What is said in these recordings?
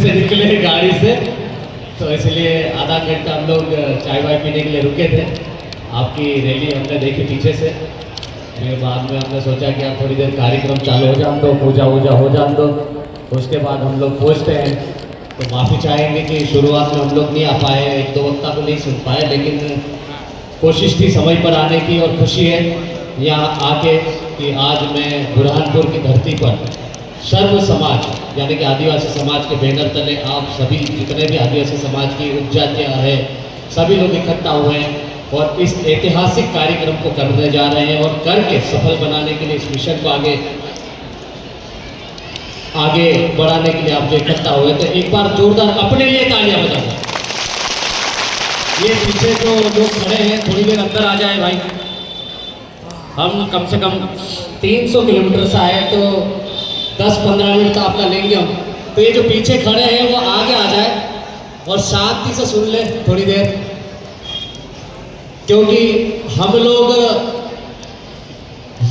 से निकले गाड़ी से, तो इसलिए आधा घंटा हम लोग चाय वाय पीने के लिए रुके थे। आपकी रैली हमने देखी पीछे से, फिर बाद में हमने सोचा कि आप थोड़ी देर कार्यक्रम चालू हो जान दो, पूजा वूजा हो जान दो, उसके बाद हम लोग पहुँचते हैं। तो माफ़ी चाहेंगे कि शुरुआत में हम लोग नहीं आ पाए, एक दो वक्ता को नहीं सुन पाए, लेकिन कोशिश थी समय पर आने की। और खुशी है यहाँ आके कि आज मैं बुरहानपुर की धरती पर सर्व समाज यानी कि आदिवासी समाज के बैनर तले आप सभी जितने भी आदिवासी समाज की उपजातियाँ हैं सभी लोग इकट्ठा हुए हैं और इस ऐतिहासिक कार्यक्रम को करने जा रहे हैं। और करके सफल बनाने के लिए इस मिशन को आगे बढ़ाने के लिए आप जो इकट्ठा हुए, तो एक बार जोरदार अपने लिए तालियां बजा दें। ये पीछे जो लोग खड़े हैं थोड़ी देर अंदर आ जाए भाई, हम कम से कम 300 किलोमीटर से आए, तो 10-15 मिनट तो आपका लेंगे हम। तो ये जो पीछे खड़े हैं वो आगे आ जाए और शांति से सुन ले थोड़ी देर, क्योंकि हम लोग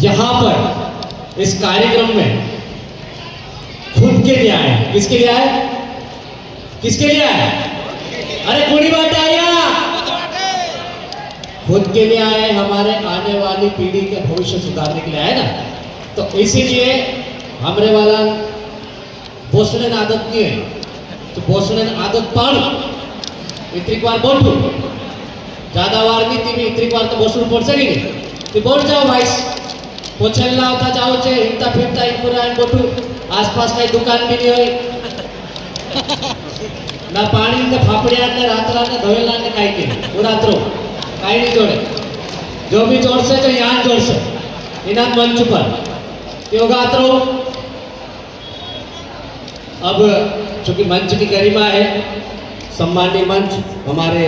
यहाँ पर इस कार्यक्रम में खुद के लिए आए। किसके लिए आए? किसके लिए आए? अरे कोड़ी बात आया, खुद के लिए आए, हमारे आने वाली पीढ़ी के भविष्य सुधारने के लिए आए ना। तो इसीलिए हमरे वाला बोसने आदत नहीं है, तो बोसने आदत पाड़ू इतनी बार बोलू ज्यादा बार नहीं थी, इतनी बार तो बोसू पड़ सके नहीं तो बोल जाओ भाई, पोछलना होता जाओ चे हिंता फिरता पूरा बोटू, आसपास कहीं दुकान भी नहीं हुई ना पानी ने फाफड़िया ने रातरा ने धोएला ने कहीं नहीं, वो रात्रो कहीं नहीं जोड़े, जो भी जोड़ से जो यहाँ जोड़ से इनाम मंच पर योगात्रो। अब चूंकि मंच की गरिमा है, सम्मानीय मंच, हमारे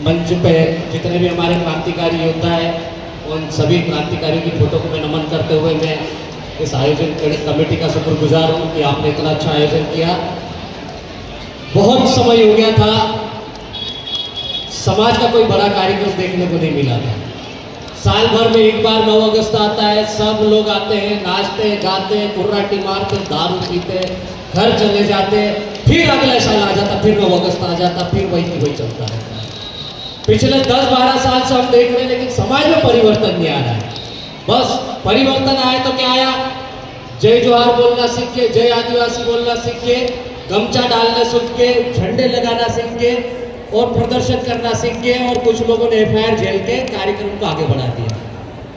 मंच पे जितने भी हमारे क्रांतिकारी योद्धा है उन सभी क्रांतिकारियों की फोटो को मैं नमन करते हुए मैं इस आयोजन कमेटी का शुक्रगुजार हूँ कि आपने इतना अच्छा आयोजन किया। बहुत समय हो गया था समाज का कोई बड़ा कार्यक्रम देखने को नहीं मिला था। साल भर में एक बार 9 अगस्त आता है, सब लोग आते हैं, नाचते हैं, गाते हैं, कुर्राटी मारते, दारू पीते, घर चले जाते, फिर अगला साल आ जाता, फिर 9 अगस्त आ जाता, फिर वही चलता रहता है। पिछले 10-12 साल से हम देख रहे हैं, लेकिन समाज में परिवर्तन नहीं आ रहा है। बस परिवर्तन आए तो क्या आया? जय जोहार बोलना सीख के, जय आदिवासी बोलना सीख के, गमछा डालना सीख के, झंडे लगाना सीख के और प्रदर्शन करना सीख के, और कुछ लोगों ने एफआईआर झेल के कार्यक्रम को आगे बढ़ा दिया।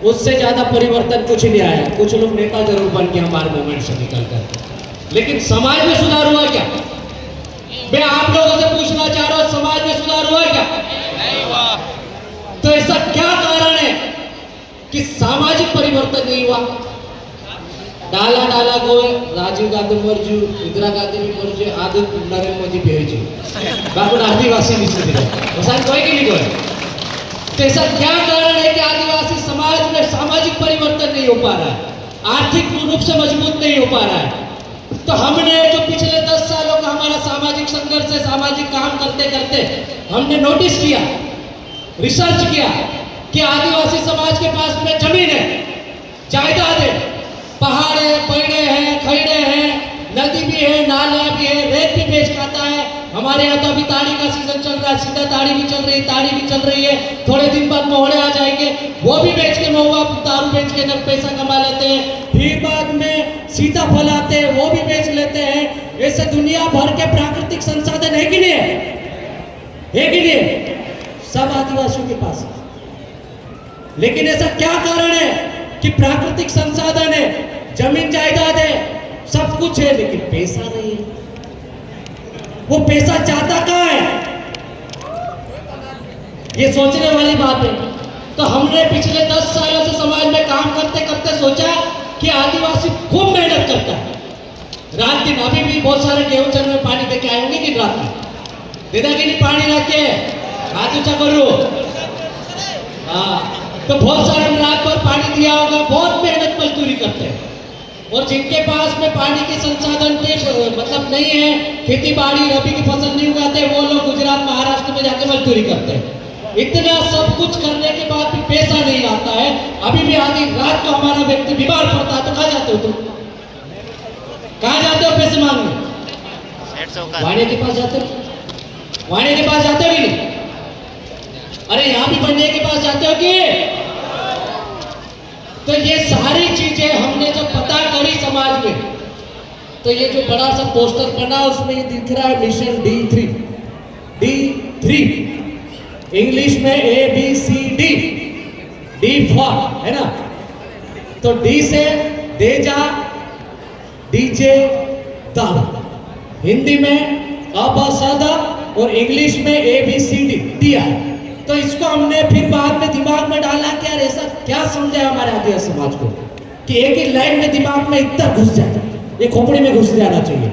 उससे ज्यादा परिवर्तन कुछ नहीं आया। कुछ लोग नेता जरूर बन के हमारे मूवमेंट से निकल कर, लेकिन समाज में सुधार हुआ क्या? मैं आप लोगों से पूछना चाह रहा हूं, समाज में सुधार हुआ क्या? नहीं हुआ। तो ऐसा क्या कारण है कि सामाजिक परिवर्तन नहीं हुआ? डाला डाला गोए, राजीव गांधी मरजू, इंदिरा गांधी भी मरजू, आदत नरेंद्र मोदी भेजू, बाकी आदिवासी नहीं सुधरे, ऐसा कोई की नहीं कोई। तो ऐसा क्या कारण है कि आदिवासी समाज में सामाजिक परिवर्तन नहीं हो पा रहा है, आर्थिक रूप से मजबूत नहीं हो पा रहा है? तो हमने जो पिछले 10 सालों का हमारा सामाजिक संघर्ष है, सामाजिक काम करते करते हमने नोटिस किया, रिसर्च किया कि आदिवासी समाज के पास में जमीन है, जायदाद है, पहाड़ है, पेड़े हैं, खैड़े हैं, नदी भी है, नाला भी है, रेत भी बेच खाता है। हमारे यहाँ तो अभी ताड़ी का सीजन चल रहा है, सीधा ताड़ी भी चल रही है, ताड़ी भी चल रही है, थोड़े दिन बाद मोहड़े आ जाएंगे, वो भी बेच के महुआ दारू बेच के जब पैसा कमा लेते हैं, फिर बाद में सीताफल आते हैं वो भी बेच लेते हैं। ऐसे दुनिया भर के प्राकृतिक संसाधन है कि नहीं है कि नहीं? सब आदिवासियों के पास है। लेकिन ऐसा क्या कारण है कि प्राकृतिक संसाधन है, जमीन जायदाद है, सब कुछ है, लेकिन पैसा नहीं है? वो पैसा चाहता कहाँ है? ये सोचने वाली बात है। तो हमने पिछले 10 सालों से समाज में काम करते करते सोचा कि आदिवासी खूब मेहनत करता है, रात दिन। अभी भी बहुत सारे गेहूं में पानी देके आए होंगे कि रात में देदा कि नहीं पानी रखे हाथ ऊंचा करो। हाँ, तो बहुत सारे रात भर पानी दिया होगा, बहुत मेहनत मजदूरी करते हैं। और जिनके पास में पानी के संसाधन के मतलब नहीं है, खेती बाड़ी रबी की फसल नहीं उगाते, वो लोग गुजरात महाराष्ट्र में जाके मजदूरी करते हैं। इतना सब कुछ करने के बाद भी पैसा नहीं आता है। अभी भी आधी रात को हमारा व्यक्ति बीमार पड़ता है तो कहाँ जाते हो तुम? कहाँ जाते हो पैसे मांगने? वाणी के पास जाते हो? वाणी के पास जाते हो कि नहीं? अरे यहाँ भी बनने के पास जाते हो कि? तो ये सारी चीजें हमने जब पता करी समाज में, तो ये जो बड़ा सा पोस्टर बना उसमें ये दिख रहा है मिशन D3, D3 इंग्लिश में ABCD, D फॉर है ना, तो D से दे जा, DJ दारू, हिंदी में अबसदा और इंग्लिश में ABCD दिया। तो इसको हमने फिर बाद में दिमाग में डाला कि यार ऐसा क्या समझे हमारे आदिवासी समाज को कि एक ही लाइन में दिमाग में इतना घुस जाए, ये खोपड़ी में घुस जाना चाहिए,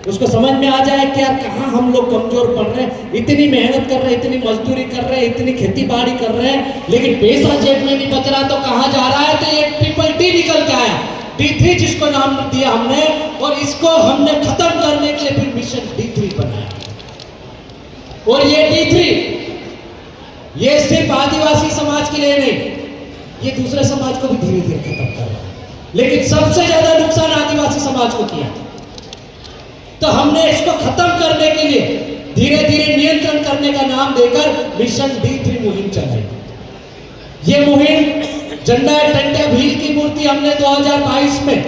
उसको समझ में आ जाए कि यार कहाँ हम लोग कमजोर पड़ रहे हैं, इतनी मेहनत कर रहे हैं, इतनी मजदूरी कर रहे हैं, इतनी खेती बाड़ी कर रहे हैं, लेकिन पैसा जेब में नहीं बच रहा, तो कहाँ जा रहा है? तो ये D निकल के आया, D3 जिसको नाम दिया हमने, और इसको हमने खत्म करने के लिए फिर मिशन D3 बनाया। और ये D3 ये सिर्फ आदिवासी समाज के लिए नहीं, ये दूसरे समाज को भी धीरे धीरे खत्म कर रहा है, लेकिन सबसे ज्यादा नुकसान आदिवासी समाज को किया। तो हमने इसको खत्म करने के लिए धीरे धीरे नियंत्रण करने का नाम देकर मिशन D3 मुहिम चलाई। ये मुहिम झंडा टंडा भील की मूर्ति हमने 2022 में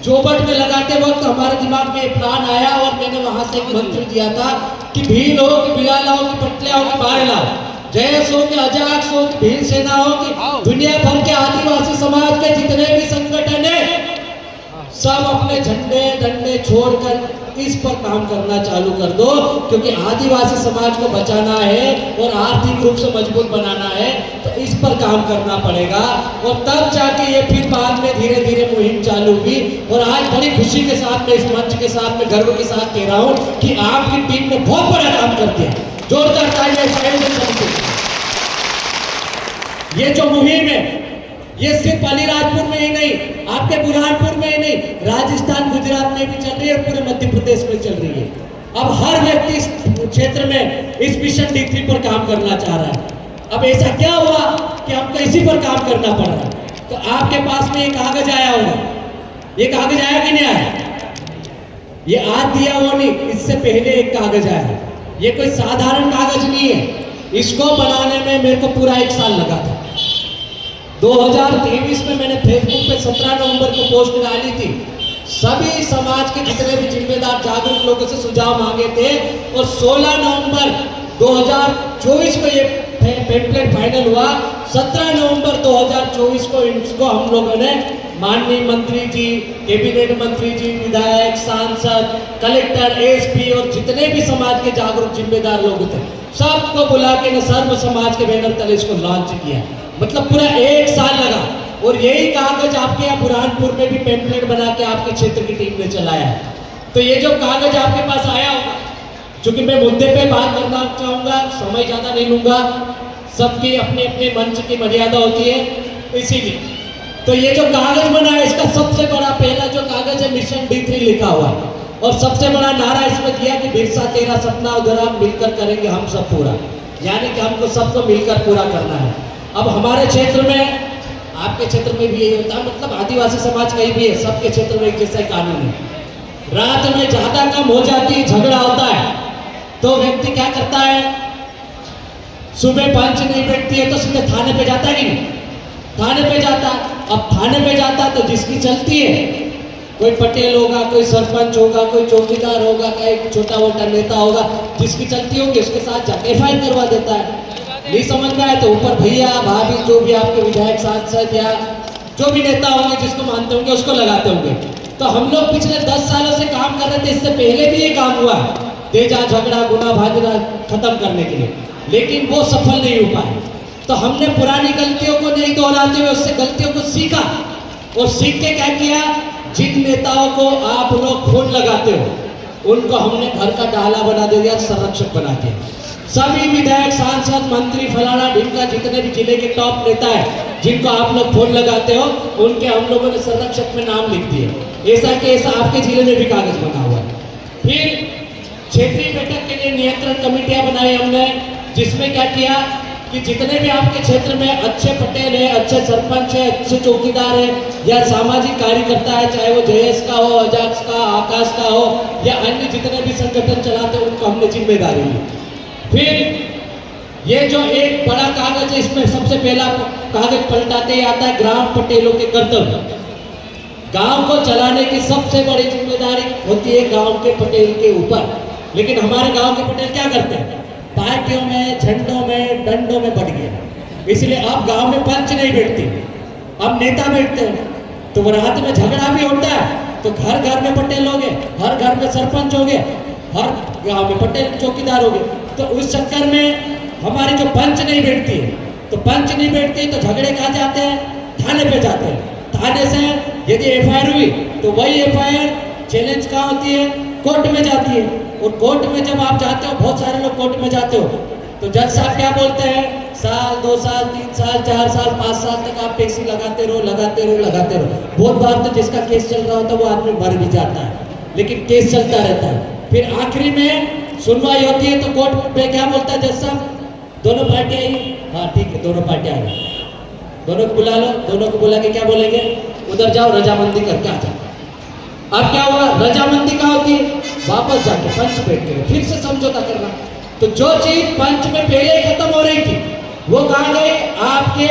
जोबट में लगाते वक्त हमारे दिमाग में प्लान आया, और मैंने वहां से एक मंत्र दिया था कि भील हो कि बिलाला हो कि पटलिया हो कि बारेला हो, जयस हो कि अजाक्स हो कि भील सेना हो कि दुनिया भर के आदिवासी समाज के जितने भी संगठन है, सब अपने झंडे डंडे छोड़कर इस पर काम करना चालू कर दो, क्योंकि आदिवासी समाज को बचाना है और आर्थिक रूप से मजबूत बनाना है, तो इस पर काम करना पड़ेगा। और तब जाके ये फिर बाद में धीरे धीरे मुहिम चालू हुई। और आज बड़ी खुशी के साथ में इस मंच के साथ में गर्व के साथ कह रहा हूँ कि आपकी टीम ने बहुत बड़ा काम कर दिया, जोरदार तालियां। ये जो मुहिम है ये सिर्फ अलीराजपुर में ही नहीं, आपके बुरहानपुर में ही नहीं, राजस्थान गुजरात में भी चल रही है और पूरे मध्य प्रदेश में चल रही है। अब हर व्यक्ति इस क्षेत्र में इस मिशन D3 पर काम करना चाह रहा है। अब ऐसा क्या हुआ कि हमको इसी पर काम करना पड़ रहा है। तो आपके पास में ये कागज आया होगा, ये कागज आया कि नहीं आया? ये आज दिया हुआ नहीं, इससे पहले एक कागज आया है। ये कोई साधारण कागज नहीं है, इसको बनाने में मेरे को पूरा 1 साल लगा था। 2023 में मैंने फेसबुक पे 17 नवंबर को पोस्ट डाली थी, सभी समाज के जितने भी जिम्मेदार जागरूक लोगों से सुझाव मांगे थे, और 16 नवंबर 2024 को ये पेम्पलेट फाइनल हुआ। 17 नवंबर 2024 को इसको हम लोगों ने माननीय मंत्री जी, कैबिनेट मंत्री जी, विधायक, सांसद, कलेक्टर, एसपी और जितने भी समाज के जागरूक जिम्मेदार लोग थे, सबको बुला के न सर्व समाज के बैनर तले इसको लॉन्च किया। मतलब पूरा 1 साल लगा। और यही कागज आपके यहाँ बुरहानपुर में भी पेम्पलेट बना के आपके क्षेत्र की टीम ने चलाया है। तो ये जो कागज आपके पास आया होगा, चूंकि मैं मुद्दे पे बात करना चाहूँगा, समय ज़्यादा नहीं लूँगा, सबकी अपने अपने मंच की मर्यादा होती है, इसीलिए। तो ये जो कागज बना है, इसका सबसे बड़ा पहला जो कागज है मिशन D3 लिखा हुआ है, और सबसे बड़ा नारा इसमें दिया कि बिरसा तेरा सपना उधर हम मिलकर करेंगे हम सब पूरा, यानी कि हमको सबको मिलकर पूरा करना है। अब हमारे क्षेत्र में, आपके क्षेत्र में भी यही होता है, मतलब आदिवासी समाज कहीं भी है, सबके क्षेत्र में एक जैसा कानून है। रात में ज्यादा कम हो जाती है, झगड़ा होता है, तो व्यक्ति क्या करता है, सुबह पंच नहीं बैठती है तो सीधे थाने पे जाता है कि नहीं? थाने पे जाता। अब थाने पे जाता तो जिसकी चलती है, कोई पटेल होगा, कोई सरपंच होगा, कोई चौकीदार होगा, कोई छोटा मोटा नेता होगा, जिसकी चलती होगी उसके साथ जाके FIR करवा देता है। नहीं समझ में आए तो ऊपर भैया भाभी जो भी आपके विधायक, सांसद या जो भी नेता होंगे जिसको मानते होंगे उसको लगाते होंगे। तो हम लोग पिछले 10 सालों से काम कर रहे थे, इससे पहले भी ये काम हुआ है, तेजा झगड़ा गुना भागना खत्म करने के लिए, लेकिन वो सफल नहीं हो पाए। तो हमने पुरानी गलतियों को नहीं दोहराते हुए उससे गलतियों को सीखा, और सीख के क्या किया, जिन नेताओं को आप लोग खून लगाते हो उनको हमने घर का डाला बना दिया, संरक्षक बना दिया। सभी विधायक, सांसद, मंत्री, फलाना ढिमका जितने भी जिले के टॉप नेता है जिनको आप लोग फोन लगाते हो, उनके हम लोगों ने संरक्षक में नाम लिख दिए। ऐसा कि ऐसा आपके जिले में भी कागज बना हुआ है। फिर क्षेत्रीय बैठक के लिए नियंत्रण कमेटियां बनाई हमने, जिसमें क्या किया, कि जितने भी आपके क्षेत्र में अच्छे पटेल है, अच्छे सरपंच है, अच्छे चौकीदार है या सामाजिक कार्यकर्ता है, चाहे वो जयेश का हो, अजाक्स का, आकाश का हो या अन्य जितने भी संगठन चलाते हैं, उनको हमने जिम्मेदारी ली। फिर ये जो एक बड़ा कागज है, इसमें सबसे पहला कागज पलटाते ही आता है ग्राम पटेलों के कर्तव्य। गांव को चलाने की सबसे बड़ी जिम्मेदारी होती है गांव के पटेल के ऊपर। लेकिन हमारे गांव के पटेल क्या करते हैं? पार्टियों में, झंडों में, डंडों में बढ़ गए। इसलिए अब गांव में पंच नहीं बैठती, अब नेता बैठते हैं। तो रात में झगड़ा भी होता है तो घर घर में पटेल हो गए, हर घर में सरपंच हो गए, हर गांव में पटेल चौकीदार हो गए। तो उस चक्कर में हमारी जो पंच नहीं बैठती है, तो पंच नहीं बैठती तो झगड़े कहाँ जाते हैं? थाने पे जाते हैं। थाने से यदि एफआईआर हुई तो वही एफआईआर चैलेंज कहाँ होती है? कोर्ट में जाती है। और कोर्ट में जब आप जाते हो, बहुत सारे लोग कोर्ट में जाते हो, तो जज साहब क्या बोलते हैं? साल, 2 साल, 3 साल, 4 साल, 5 साल तक आप टैक्सी लगाते रहो, लगाते रहो, लगाते रहो। बहुत बार तो जिसका केस चल रहा होता है वो आदमी मर भी जाता है, लेकिन केस चलता रहता है। फिर आखिरी में सुनवाई होती है तो कोर्ट पे क्या बोलता है जज साहब? दोनों पार्टी आई, हाँ ठीक है, दोनों पार्टी आई, दोनों को बुला लो। दोनों को बुला के क्या बोलेंगे? उधर जाओ, रजामंदी करके आ जाओ। अब क्या हुआ? रजामंदी कहाँ होती है? वापस जाके पंच बैठ के फिर से समझौता करना। तो जो चीज पंच में पहले ही खत्म हो रही थी वो कहाँ गई? आपके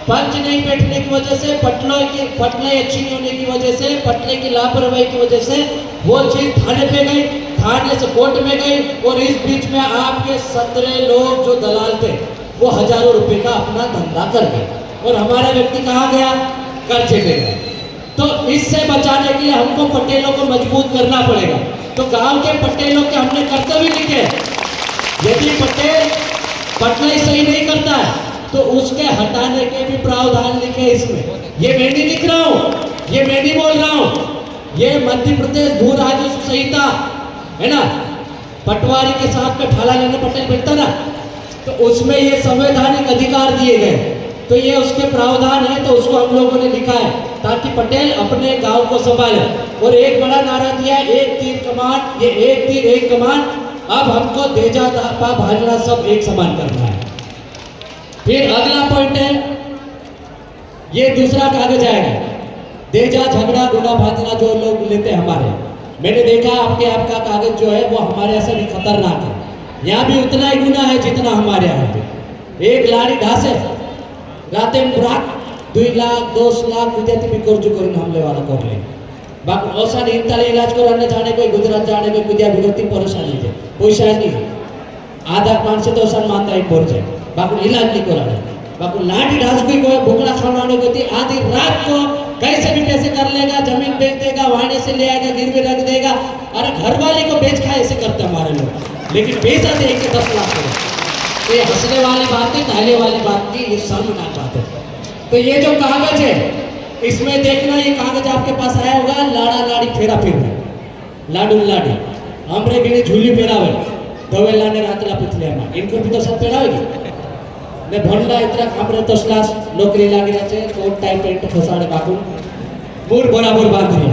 पंच नहीं बैठने की वजह से, पटले अच्छी नहीं होने की वजह से, पटले की लापरवाही की वजह से वो चीज थाने पे गई, थाने से कोर्ट में गई। और इस बीच में आपके 17 लोग जो दलाल थे वो हजारों रुपए का अपना धंधा कर गए और हमारा व्यक्ति कहाँ गया? कर्जे पे गया। तो इससे बचाने के लिए हमको पटेलों को मजबूत करना पड़ेगा। तो गांव के पटेलों के हमने कर्तव्य लिखे। यदि पटेल पटलाई सही नहीं करता है तो उसके हटाने के भी प्रावधान लिखे इसमें। ये मैं नहीं लिख रहा हूँ, ये मैं नहीं बोल रहा हूँ, ये मध्य प्रदेश भू राजस्व संहिता है ना, पटवारी के साथ में ठाला लेने पटेल बैठता ना, तो उसमें ये संवैधानिक अधिकार दिए गए। तो ये उसके प्रावधान है, तो उसको हम लोगों ने लिखा है ताकि पटेल अपने गांव को संभाले। और एक बड़ा नारा दिया, एक तीर कमान, ये एक तीर एक कमान। अब हमको देजा दापा भाजना सब एक समान करना है। फिर अगला पॉइंट है, ये दूसरा कागज आएगा, देजा झगड़ा गुना भाजना जो लोग लेते हैं हमारे। मैंने देखा आपका कागज जो है वो हमारे यहाँ से भी खतरनाक है। यहाँ भी उतना ही गुना है जितना हमारे यहाँ है। एक लाड़ी ढासे राते में रात 2 लाख 10 लाख विद्यार्थी भी कर्ज कर हमले वाला कर ले बाकी औसा इंताले इलाज कराने जाने कोई गुजरात जाने कोई विद्या विगति परेशानी है पैसा नहीं आधा 500 तो औसा मानता ही बोर जाए बाकी इलाज नहीं कराने बाकी लाठी ढास कोई भूखड़ा खाने को थी आधी रात को कैसे भी पैसे कर लेगा, जमीन बेच देगा, वाहने से ले आएगा, गिरवी रख देगा। अरे घर वाले को बेच खाए ऐसे करते हमारे लोग, लेकिन पैसा दे के 10 लाख तो ये हंसने वाली बात नहीं, ताले वाली बात नहीं, ये शर्मनाक बात है। तो ये जो कागज है इसमें देखना, ये कागज आपके पास आया होगा, लाड़ा लाड़ी फेरा फिर लाडू लाड़ी हमरे भी झूली फेरावे दवेला ने रातला पिछले में इनको भी तो सब फेरावेगी ने भंडा इतना खामरे 10 लाख नौकरी लागी रहे थे कोट टाइप पेंट फसाड़े बाबू मूर बराबर बांध रहे।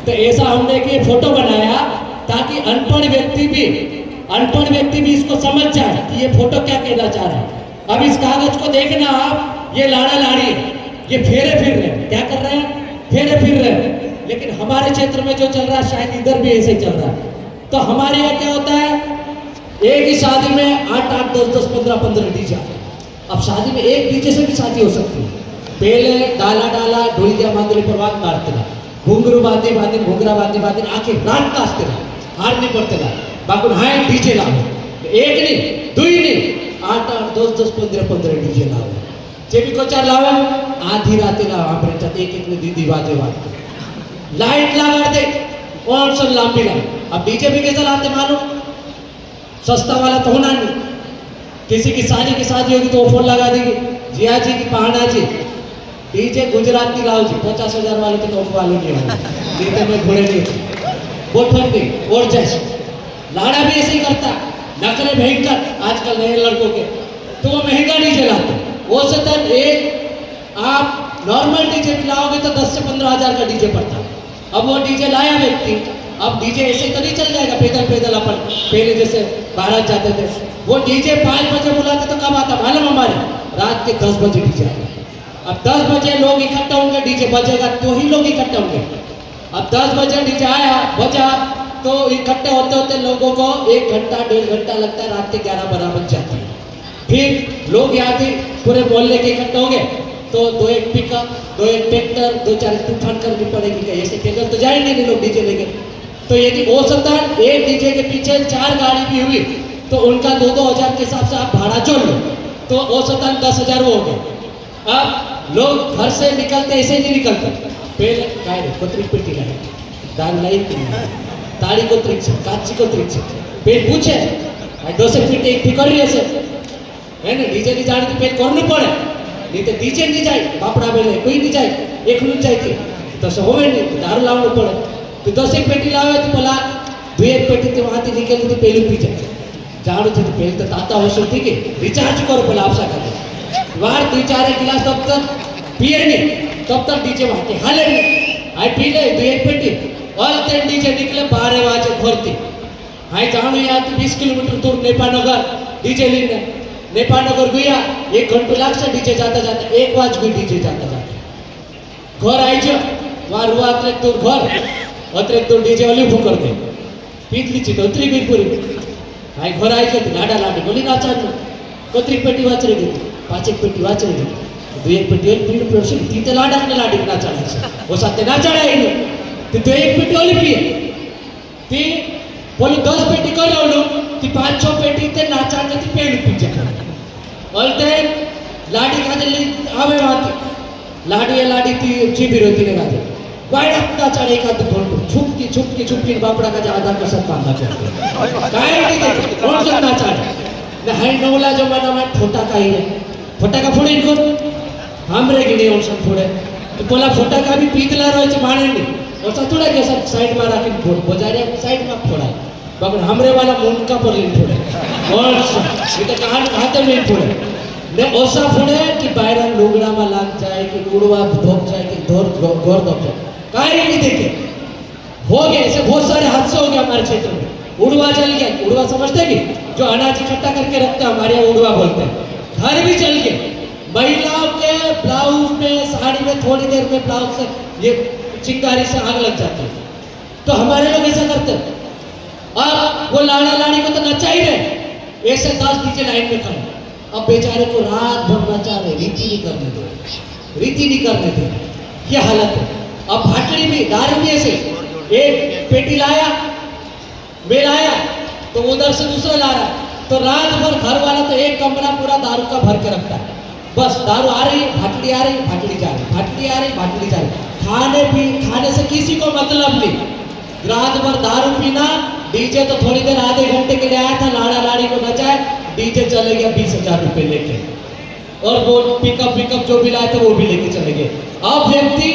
तो ऐसा हमने कि फोटो बनाया ताकि अनपढ़ व्यक्ति भी इसको समझ जाए कि ये फोटो क्या कहना चाह रहा है। अब इस कागज को देखना आप, ये लाड़ा लाड़ी ये फेरे फिर रहे हैं, क्या कर रहे हैं? फेरे फिर रहे हैं। लेकिन हमारे क्षेत्र में जो चल रहा है शायद इधर भी ऐसे ही चल रहा है। तो हमारे यहाँ क्या होता है, एक ही शादी में 8-8, 10-10, 15-15 डीजे। अब शादी में एक डीजे से भी शादी हो सकती है। पहले डाला ढोलिया बांधले पर बात मारते ना, घुंगरू बांधे घुंगरा बांधे आखिर रात नाचते ना, हार नहीं पड़ते ना, बाकुन हाय डीजे लाओ, एक नहीं 2 नहीं 8-8, 10-10, 15-15 डीजे लाओ। जे भी कोचार लावे आधी राते लाओ, आप एक ने दीदी बाजे लाइट लगा दे और सब लांबी ला। अब डीजे भी कैसे लाते मालूम, सस्ता वाला तो होना नहीं। किसी की शादी होगी तो वो फोन लगा देगी, जिया जी की पहाना जी डीजे गुजरात की लाओ जी, 50,000 वाले तो टॉप वाले नहीं होंगे, डीजे में घोड़े नहीं वो ठंड नहीं। और जैसे लाड़ा भी ऐसे ही करता, नखरे भयंकर आजकल नए लड़कों के, तो वो महंगा डीजे लाते। वो से तक एक आप नॉर्मल डीजे भी लाओगे तो 10 से 15 हज़ार का डीजे पड़ता है। अब वो डीजे लाया व्यक्ति, अब डीजे ऐसे तो नहीं चल जाएगा पैदल पैदल अपन पहले जैसे बारात जाते थे। वो डीजे 5 बजे बुलाते तो कब आता मालूम हमारे? रात के 10 बजे डीजे आता। अब 10 बजे लोग इकट्ठा होंगे, डीजे बजेगा तो ही लोग इकट्ठा होंगे। अब 10 बजे डीजे आया बजा तो इकट्ठे होते होते लोगों को 1 घंटा 1.5 घंटा लगता है, रात के 11-12 बज जाती है। फिर लोग यहाँ भी पूरे मोहल्ले के इकट्ठे होंगे तो 2-1 पिकअप 2-1 ट्रैक्टर 2-4 तूफान करनी पड़ेगी कि ऐसे पैदल तो जाएंगे नहीं लोग डीजे लेके। तो यदि औसतन एक डीजे के पीछे 4 गाड़ी भी हुई तो उनका 2-2 हज़ार के हिसाब से आप भाड़ा जोड़ लो तो औसतन 10,000 वो हो गए। अब लोग घर से निकलते ऐसे नहीं निकलते, पहले काय रे पत्री पेटी लाए दान लाई ताड़ी को त्रिक છે કાચી को त्रिक છે પેટ પૂછે આ 10 ફીટ એક થી કરી હશે હે ને ડીજે ની જાણી પેટ કરવું પડે નહીં તો ડીજે ની જાય બાપડા બેલે કોઈ નહીં જાય એકલું જાય કે તો સે હોવે નહીં દારૂ લાવવું પડે તો 10 એક પેટી લાવે તો પેલા 2 પેટી તે વાતી નીકળી તો પેલું પી જાય જાણું છે તો પેલ તો તાતા હોશે ઠીક है रिचार्ज करो પેલા આપસા કરે वार 2-4 गिलास तब तक पिए नहीं तब तक डीजे वाते हाले नहीं आई पी ले 2-1 पेटी और ते डीजे निकले 12 बजे भरती आई जाणू यहाँ 20 किलोमीटर दूर नेपानगर डीजे लेने नेपानगर गया 1 घंटे लागશે डीजे जाता जाता 1 वाज भी डीजे जाता जाता घर आई जो वार हुआ अतरेक दूर डीजे वाली उभो कर दे पीतली ची तो उतरी गई पूरी आई घर आई जो लाडा लाडी बोली नाचा कोतरी पेटी वाचरे गई 5 पेटी वाचरे गई 2-1 पेटी पीड़ पड़શે तीते लाडा ने लाडी ना चढ़े છે वो साथे ना चढ़ाई नहीं तो 2-1 पेटी ओली पिए ती बोली 10 पेटी कर लो ती 5-6 पेटी ते नाचा ने ती पेड़ पी जाए बोलते लाडी खाते आवे वाती लाडी ती चीबी रोती ने गाते वाइड अपना चढ़े का तो फोन छुपकी बापड़ा का आधा को सब बांधा करते काय नहीं देते कौन सा नाचा ने हाई नवला जमाना में फटाका ही है फटाका फोड़े इनको हमरे गिने ओसन फोड़े तो बोला फटाका भी पीतला रहे माने नहीं और सतुड़ा के सब साइड में रखी बजारे साइड में फोड़ा बाबू हमरे वाला मुंडका पर लेन फोड़े और ये तो कहां हाथे में फोड़े ने ओसा फोड़े कि बाहर लोगड़ा में लाग जाए कि उड़वा धोक जाए कि गोर धोक जाए काय नहीं देखे हो गए ऐसे बहुत सारे हादसे हो गए हमारे क्षेत्र में उड़वा जल गया उड़वा समझते कि जो अनाज इकट्ठा करके रखते हैं हमारे यहाँ उड़वा बोलते हैं घर भी जल गए महिलाओं के ब्लाउज में साड़ी में थोड़ी देर में ब्लाउज से ये चिंगारी से आग लग जाती है तो हमारे लोग ऐसा करते हैं अब वो लाड़ा लाड़ी को तो नचा ही रहे ऐसे 10 डीजे लाइन में खड़े अब बेचारे को रात भर नचा रहे रीति नहीं करने दे ये हालत है। अब भाटड़ी भी दारू भी ऐसे एक पेटी लाया मैं लाया तो उधर से दूसरा ला रहा तो रात भर घर वाला तो एक कमरा पूरा दारू का भर के रखता है बस दारू आ रही भाटड़ी आ रही भाटड़ी जा रही भाटड़ी आ रही भाटड़ी जा रही खाने से किसी को मतलब नहीं रात भर दारू पीना डीजे तो थोड़ी देर आधे घंटे के लिए आया था लाड़ा लाड़ी को नचाए डीजे चले गया 20,000 रुपये लेके और वो पिकअप जो भी लाए थे वो भी लेके चले गए। अब व्यक्ति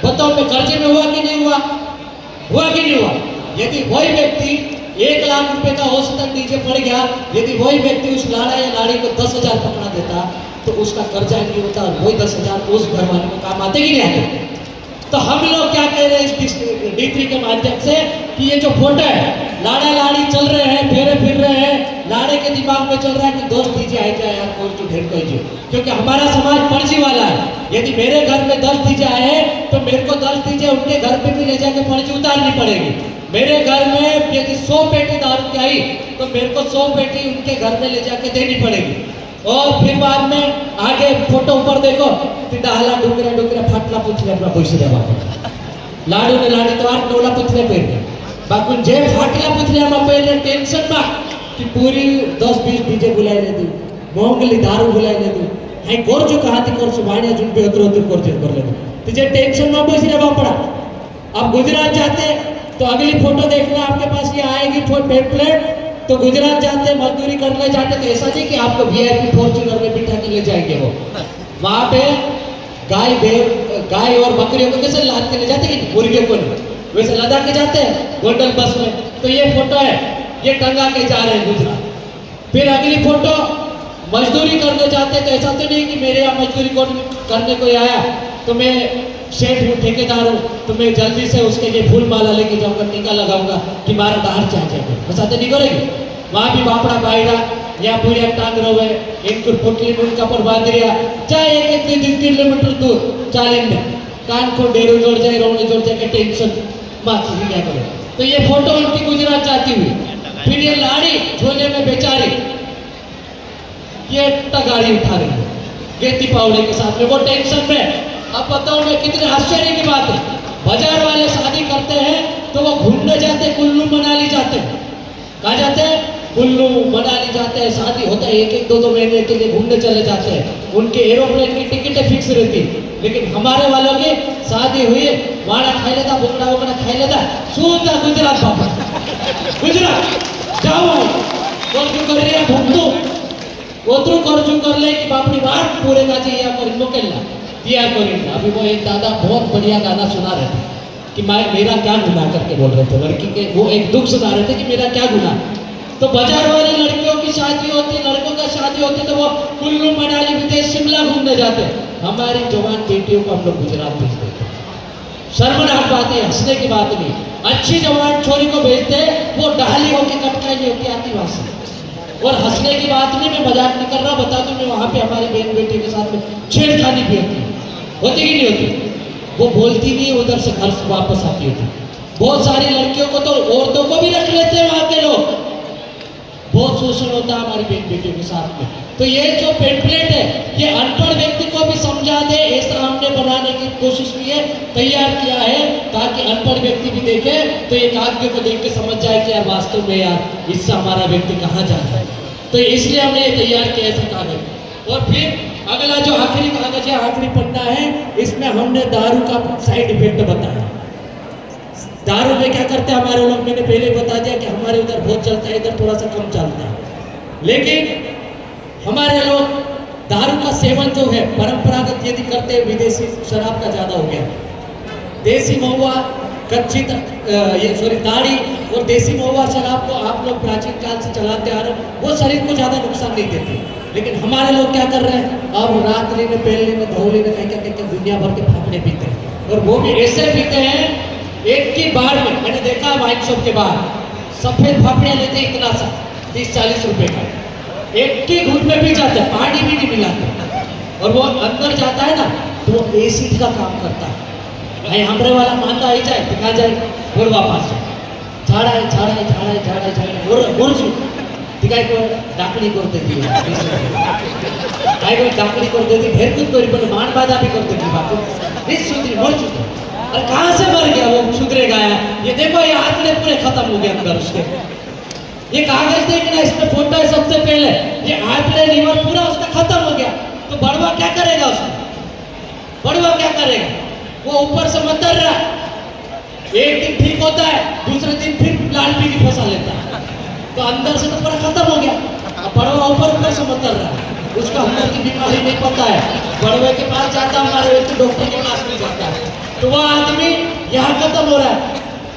बताओ मैं कर्जे में हुआ कि नहीं हुआ यदि वही व्यक्ति 1 लाख रुपए का औसतन डीजे पड़ गया यदि वही व्यक्ति उस लाड़ा या लाड़ी को 10,000 पकड़ा देता तो उसका कर्जा नहीं होता और वही 10,000 उस घर वाले को काम आते ही नहीं आते। तो हम लोग क्या कह रहे हैं इस D3 के माध्यम से कि ये जो फोटो है लाड़ा लाड़ी चल रहे हैं फेरे फिर रहे हैं लाड़े के दिमाग में चल रहा है कि दोस्त डीजे आए जाए यार कोई तो ढेर कोई जी क्योंकि हमारा समाज पर्ची वाला है यदि मेरे घर में 10 डीजे आए हैं तो मेरे को 10 डीजे उनके घर पे भी ले जाके पर्ची उतारनी पड़ेगी। मेरे घर में यदि 100 पेटी दारू की आई तो मेरे को 100 पेटी उनके घर में ले जाके देनी पड़ेगी और फिर बाद में आगे फोटो ऊपर देखो डाला डुकरा फाटला पूछले अपना पैसे देवा लाडू ने लाड़ी तो आर नवला पूछले पहले बाकी जे फाटला पूछले हम पहले टेंशन में कि पूरी 10-20 डीजे बुलाई ले दी मोंगली दारू बुलाई ले दी है गोर जो कहा थी कोर सुबाणिया जुन पे उतर कर ले तुझे टेंशन में पैसे देवा पड़ा। अब गुजरात जाते तो अगली फोटो देखना आपके पास ये आएगी पेम्पलेट तो गुजरात जाते मजदूरी करने जाते तो ऐसा नहीं कि आपको VIP फॉर्च्यूनर में बिठा के ले जाएंगे वो वहाँ पे गाय और बकरियों को कैसे लाद के ले जाते हैं मुर्गियों को नहीं वैसे लदा के जाते हैं गोल्डन बस में तो ये फोटो है ये टंगा के जा रहे हैं गुजरात। फिर अगली फोटो मजदूरी करने जाते तो ऐसा तो नहीं कि मेरे यहाँ मजदूरी करने कोई आया तो मैं सेठ हूँ, ठेकेदार हूँ, तो मैं जल्दी से उसके लिए फूल माला लेके जाऊँगा, टीका लगाऊंगा कि मारा दार चाहे बस आते नहीं करेगी। वहाँ भी बापड़ा बायरा या पूरी टांग रहे एक पोटली में उनका पर बांध दिया, चाहे एक 1-2 किलोमीटर दूर चालीन में कान को डेरू जोड़ जाए, रोने जोड़ जाए के टेंशन मत क्या करो। तो ये फोटो उनकी गुजरात जाती हुई, फिर ये लाड़ी झोले में बेचारी ये गाड़ी उठा रही है गेती पावड़े के साथ में, वो टेंशन में। अब बताओ मैं कितने आश्चर्य की बात है, बाजार वाले शादी करते हैं तो वो घूमने जाते, कुल्लू मनाली जाते हैं। कहाँ जाते हैं? कुल्लू मनाली जाते हैं। शादी होता है 1-2 महीने के लिए घूमने चले जाते हैं, उनके एरोप्लेन की टिकटें फिक्स रहती। लेकिन हमारे वालों की शादी हुई है, वाड़ा खाई लेता, बोकड़ा वोकड़ा खाई लेता, सूता गुजरात बापा गुजरात जाओ कर्जू कर रही है भूखू ओतरू कर्जू कर ले कि बापड़ी बात पूरे का चाहिए पर मोकेला दिया करेंगे। अभी वो एक दादा बहुत बढ़िया गाना सुना रहे थे कि मेरा क्या गुनाह करके बोल रहे थे लड़की के, वो एक दुख सुना रहे थे कि मेरा क्या गुनाह। तो बाजार वाली लड़कियों की शादी होती, लड़कों का शादी होती तो वो कुल्लू मनाली विदेश शिमला घूमने जाते। हमारी जवान बेटियों को हम लोग गुजरात भेज देते। शर्मनाक बात है, हंसने की बात नहीं। अच्छी जवान छोरी को भेजते वो डाली होके कटकाई नहीं होती आदिवासी। और हंसने की बात नहीं, मैं मजाक नहीं कर रहा, बता दूं मैं वहाँ पे हमारी बहन बेटी के साथ में छेड़खानी भी होती कि नहीं होती? वो बोलती नहीं, उधर से घर वापस आती होती। बहुत सारी लड़कियों को तो औरतों को भी रख लेते हैं वहाँ के लोग, बहुत शोषण होता है हमारी बहन बेटियों के साथ में। तो ये जो पेम्पलेट है ये अनपढ़ व्यक्ति को भी समझा दे, ऐसा हमने बनाने की कोशिश की है, तैयार किया है, ताकि अनपढ़ व्यक्ति भी देखे तो ये कागज को देख के समझ जाए कि यार वास्तव में यार इससे हमारा व्यक्ति कहाँ जा रहा है। तो इसलिए हमने ये तैयार किया ऐसा कागज। और फिर अगला जो आखिरी कागज है, आखिरी पन्ना है, इसमें हमने दारू का साइड इफेक्ट बताया। दारू में क्या करते हैं हमारे लोग, मैंने पहले बता दिया कि हमारे उधर बहुत चलता है, इधर थोड़ा सा कम चलता है। लेकिन हमारे लोग दारू का सेवन जो है परंपरागत यदि करते हैं, विदेशी शराब का ज़्यादा हो गया। देसी महुआ कच्ची ताड़ी और देसी महुआ शराब को आप लोग प्राचीन काल से चलाते आ रहे हैं, वो शरीर को ज़्यादा नुकसान नहीं देती। लेकिन हमारे लोग क्या कर रहे हैं, अब रात्रि में पहले में धोली में कहीं कहीं दुनिया भर के फाफड़े पीते हैं, और वो भी ऐसे पीते हैं एक की बार में। मैंने देखा वाइन शॉप के बाहर सफ़ेद फाफड़ियाँ लेते इतना सा 30-40 रुपए का, एक की घूट में पी जाते हैं, पानी भी नहीं मिलाते। और वो अंदर जाता है ना तो वो एसिड का काम करता है। भाई हमरे वाला मानता ही जाए टिका जाए और वापस जाए झाड़ा टिकाई को डाकड़ी कर देती है, डाकड़ी कर देती, ढेर कुछ करी पर मान बाधा भी कर देती। बापू इस सुधरी मर चुके, और कहाँ से मर गया वो, सुधरेगा? ये देखो ये आंकड़े पूरे खत्म हो गए अंदर उसके। ये कागज देखना, इसमें फोटो है सबसे पहले, ये आंकड़े लीवर पूरा उसका खत्म हो गया। तो बड़वा क्या करेगा उसमें? बड़वा क्या करेगा? वो ऊपर से मतर रहा, एक दिन ठीक होता है, दूसरे दिन फिर लाल पीली फंसा लेता है। तो अंदर से तो पूरा खत्म हो गया। अब बड़वा ऊपर से मतर रहा है, उसका अंदर की बीमारी नहीं पता है। बड़वे के पास जाता, हमारे व्यक्ति डॉक्टर के पास नहीं जाता है, तो वह आदमी यहाँ खत्म हो रहा है।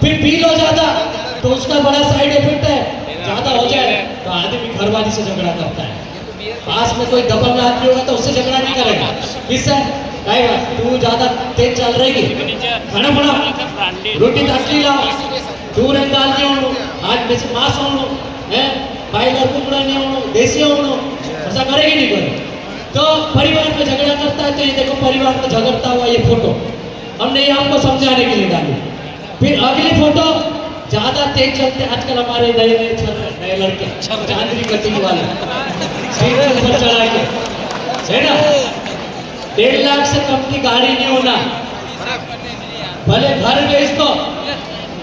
फिर पील हो जाता तो उसका बड़ा साइड इफेक्ट है, ज्यादा हो जाए तो आदमी घरवाली से झगड़ा करता है। पास में कोई दबंग आदमी होगा तो उससे झगड़ा नहीं करेगा, किससे? कई बार तू ज्यादा तेज चल रही खाना बना रोटी ताकली लाओ, दूर डाल दियो, आज बेसी मांस होनो है, बायलर कुकड़ा नहीं होनो, देसी होनो, ऐसा करेगी नहीं करे। तो परिवार में झगड़ा करता है, तो ये देखो परिवार में झगड़ता हुआ ये फोटो हमने ये आपको समझाने के लिए डाली। फिर अगली फोटो ज्यादा तेज चलते आजकल हमारे नए लड़के चांदनी कटिंग वाले सीट के ऊपर चढ़ा के, है ना? 1.5 लाख से कम की गाड़ी नहीं होना, भले घर बेच दो,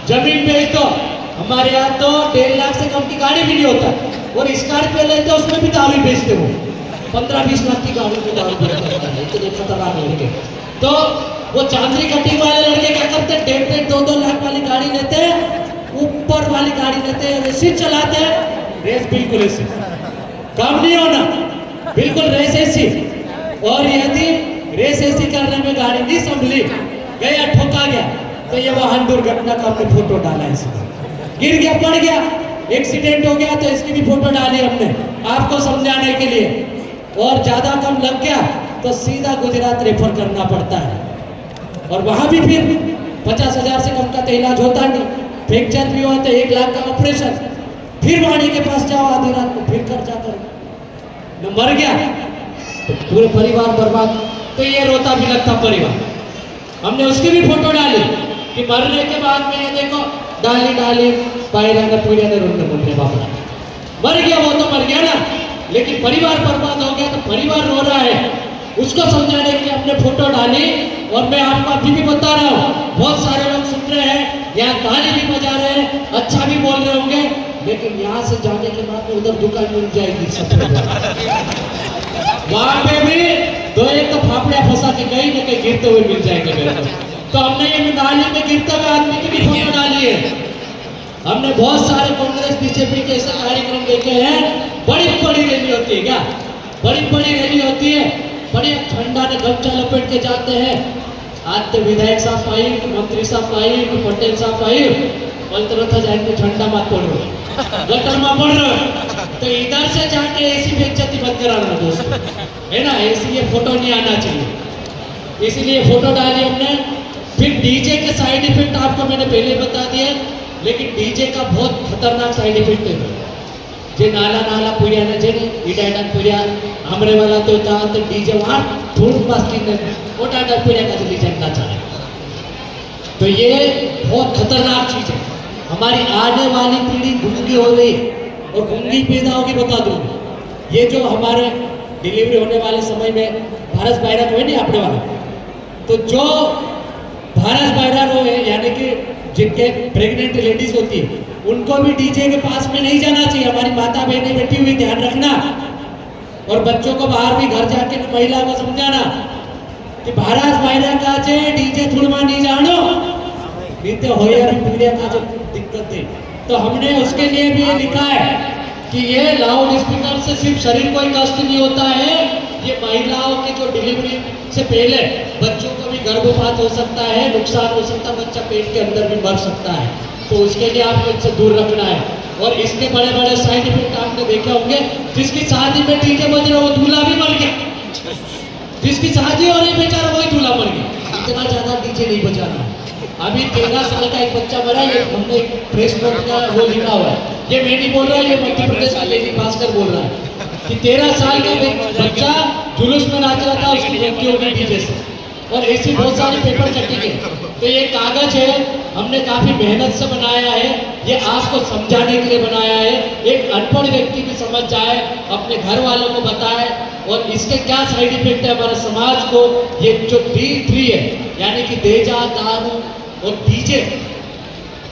जमीन बेच दो। हमारे यहाँ तो 1.5 लाख से कम की गाड़ी भी नहीं होता, और स्कॉर्पियो लेते उसमें भी दारू बेचते हो। 15-20 लाख की गाड़ी में दारू बेचते हैं, इतने खतरनाक लड़के। तो वो चांदनी कटिंग वाले लड़के क्या करते हैं, 1.5-2 लाख वाली गाड़ी लेते हैं, ऊपर वाली गाड़ी लेते हैं, रेसिंग चलाते हैं। रेस बिल्कुल ऐसी कम नहीं होना, बिल्कुल रेस ऐसी। और यदि रेस ऐसी करने में गाड़ी नहीं संभली, गया ठोका गया, तो ये वाहन दुर्घटना का हमने फोटो डाला है। इसमें गिर गया, पड़ गया, एक्सीडेंट हो गया, तो इसकी भी फोटो डाली हमने आपको समझाने के लिए। और ज्यादा कम लग गया तो सीधा गुजरात रेफर करना पड़ता है। और वहाँ भी फिर 50,000 से कम का तो इलाज होता नहीं, फ्रैक्चर भी हुआ तो 1 लाख का ऑपरेशन, फिर वाणी के पास जाओ आधी रात को, फिर खर्चा करो, न मर गया तो पूरे परिवार बर्बाद। तो ये रोता बिलखता परिवार, हमने उसकी भी फोटो डाली कि मरने के बाद में ये देखो डाली डाली पायरा ने पूरे ने रोने मुन्ने बापड़ा, मर गया वो तो मर गया ना, लेकिन परिवार बर्बाद हो गया तो परिवार रो रहा है, उसको समझाने के लिए हमने फोटो डाली। और मैं आपको अभी भी बता रहा हूँ, बहुत सारे लोग सुन रहे हैं, यहाँ ताली भी बजा रहे हैं, अच्छा भी बोल रहे होंगे, लेकिन यहाँ से जाने के बाद में उधर दुकान मिल जाएगी सब वहां पे भी 2-1 तो फाफड़िया फंसा के कहीं न कहीं गिरते हुए मिल जाएंगे मेरे को। तो हमने ये नाली में गिरते हुए आदमी की भी फोटो डाली है। हमने बहुत सारे कांग्रेस बीजेपी के ऐसे कार्यक्रम देखे हैं, बड़ी बड़ी रैली होती है, क्या बड़ी बड़ी रैली होती है, बड़े झंडा ने गमछा लपेट के जाते हैं। आज तो विधायक साहब आई, मंत्री साहब आई, पटेल साहब आई, बोलते रहता जाएंगे झंडा मत पड़ रहे, गटर में पड़ रहे, तो इधर से जाके ऐसी बेइज्जती मत कराना दोस्तों, है ना, इसलिए फोटो नहीं आना चाहिए, इसीलिए फोटो डाली हमने। फिर डीजे के साइड इफेक्ट आपको मैंने पहले बता दिए, लेकिन डीजे का बहुत खतरनाक साइड इफेक्ट है। जे नाला नाला पुरिया ने जे इडाडा पुरिया हमरे वाला तो था तो डीजे वहाँ धूल मस्ती ने ओडाडा पुरिया का डीजे ना चले, तो ये बहुत खतरनाक चीज है। हमारी आने वाली पीढ़ी गूंगी हो रही और गूंगी पैदा होगी, बता दूं। ये जो हमारे डिलीवरी होने वाले समय में भारत बायरा हुए नहीं अपने वाला, तो जो भारत बायरा है यानी कि जिनके प्रेग्नेंट लेडीज होती है, उनको भी डीजे के पास में नहीं जाना चाहिए। हमारी माता बहनें बैठी हुई, ध्यान रखना, और बच्चों को बाहर भी घर जाके महिला को समझाना कि भारत बायरा का डीजे थुड़मा नहीं जानो बीते हो यार पीड़िया का जो दिक्कत है। तो हमने उसके लिए भी ये लिखा है कि ये लाउड स्पीकर से सिर्फ शरीर को ही कष्ट नहीं होता है, ये महिलाओं के जो डिलीवरी से पहले बच्चों को भी गर्भपात हो सकता है, नुकसान हो सकता है, बच्चा पेट के अंदर भी मर सकता है, तो उसके लिए आपको इससे दूर रखना है। और इसके बड़े बड़े साइड इफेक्ट आपने देखे होंगे, जिसकी शादी में डीजे बज रहा वो दूल्हा भी मर गया, जिसकी शादी हो रही बेचारा वही दूल्हा मर गया। इतना ज्यादा डीजे नहीं बजाना है। अभी 13 साल का एक बच्चा मरा, ये हमने प्रेस नोट का वो लिखा हुआ है, ये मैं नहीं बोल रहा, ये मध्य प्रदेश का लेडी भास्कर बोल रहा है कि 13 साल का बच्चा जुलूस में नाच रहा था, उसकी मृत्यु हो गई डीजे से। और ऐसी बहुत सारी पेपर कटिंग है। तो ये कागज है, हमने काफी मेहनत से बनाया है, ये आपको समझाने के लिए बनाया है, एक अनपढ़ व्यक्ति भी समझ जाए, अपने घर वालों को बताए, और इसके क्या साइड इफेक्ट है हमारे समाज को। ये जो D3 है यानी कि देजा, दारू और डीजे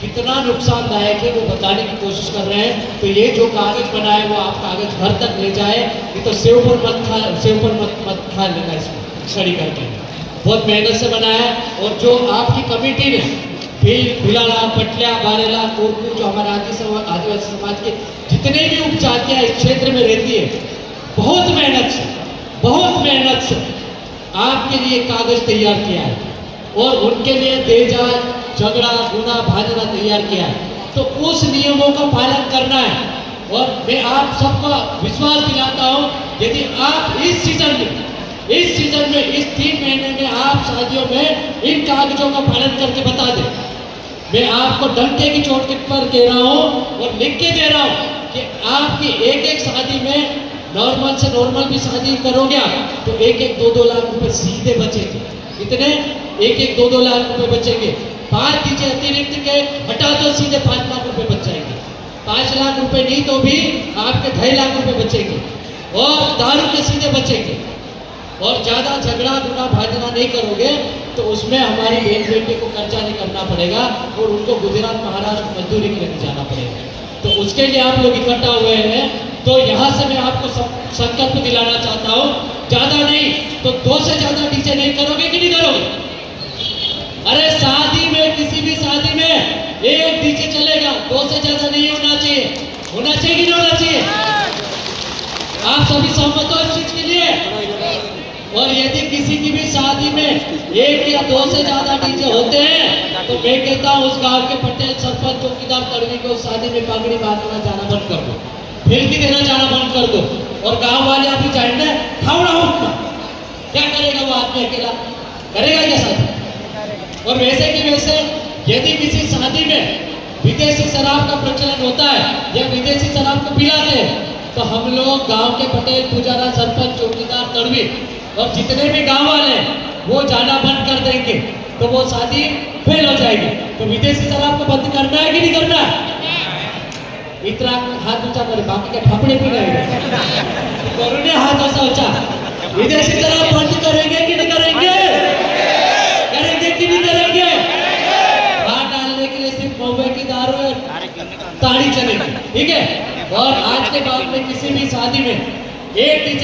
कितना नुकसानदायक है वो बताने की कोशिश कर रहे हैं। तो ये जो कागज बना है वो आप कागज घर तक ले जाए, ये तो सेव पर मत खा लेना, इसमें खड़ी करके बहुत मेहनत से बनाया है। और जो आपकी कमेटी ने भिलाला, पटलिया, बारेला, कोरकू, जो हमारे आदिवासी समाज के जितने भी उपजातियाँ इस क्षेत्र में रहती है, बहुत मेहनत से आपके लिए कागज तैयार किया है और उनके लिए देजा, झगड़ा, गुना, भाजना तैयार किया है। तो उस नियमों का पालन करना है। और मैं आप सबको विश्वास दिलाता हूँ, यदि आप इस सीजन में इस 3 महीने में आप शादियों में इन कागजों का पालन करके बता दें, मैं आपको डंके की चोट पर कह रहा हूँ और लिख के दे रहा हूँ कि आपकी एक शादी में नॉर्मल से नॉर्मल भी शादी करोगे आप तो 1-2 लाख रुपए सीधे बचेंगे। इतने 1-2 लाख रुपए बचेंगे। 5 डीजे अतिरिक्त के हटा दो, सीधे 5 लाख रुपए बच जाएंगे। 5 लाख रुपए नहीं तो भी आपके 2.5 लाख रुपए बचेंगे और दारू के सीधे बचेंगे। और ज़्यादा झगड़ा गुना भाजना नहीं करोगे तो उसमें हमारी बहन बेटे को कर्जा नहीं करना पड़ेगा और उनको गुजरात, महाराष्ट्र मजदूरी के लिए जाना पड़ेगा। तो उसके लिए आप लोग इकट्ठा हुए हैं। तो यहाँ से मैं आपको संकल्प दिलाना चाहता हूँ, ज़्यादा नहीं तो 2 से ज़्यादा डीजे नहीं करोगे कि नहीं करोगे? अरे शादी में, किसी भी शादी में 1 डीजे चलेगा, 2 से ज़्यादा नहीं होना चाहिए। होना चाहिए कि नहीं होना चाहिए? आप सभी सहमत हो इस चीज़ के लिए? और यदि किसी की भी शादी में 1 या 2 से ज़्यादा डीजे होते हैं तो मैं कहता हूँ उस गांव के पटेल, सरपंच, चौकीदार, तड़वी को उस शादी में पगड़ी बांधना जाना बंद कर दो, फिरकी देना जाना बंद कर दो। और गांव वाले आप ही जाएंगे खावड़ा उठना, क्या करेगा वो आदमी? अकेला करेगा क्या शादी? और वैसे की वैसे यदि किसी शादी में विदेशी शराब का प्रचलन होता है या विदेशी शराब को पिलाते हैं तो हम लोग गांव के पटेल, पुजारा, सरपंच, चौकीदार, तड़वी और जितने भी गांव वाले हैं वो जाना बंद कर देंगे, तो वो शादी फेल हो जाएगी। तो विदेशी शराब को बंद करना है कि नहीं करना है? इतना हाथ ऊंचा करे, बाकी के फाफड़े भी नहीं करोगे हाथ ऐसा ऊंचा। विदेशी शराब बंद करेंगे कि नहीं करेंगे? करेंगे कि नहीं करेंगे? हाथ डालने के लिए सिर्फ महुए की दारू है, ताड़ी चलेगी, ठीक है। और आज के बाद में किसी भी शादी में एक डीजे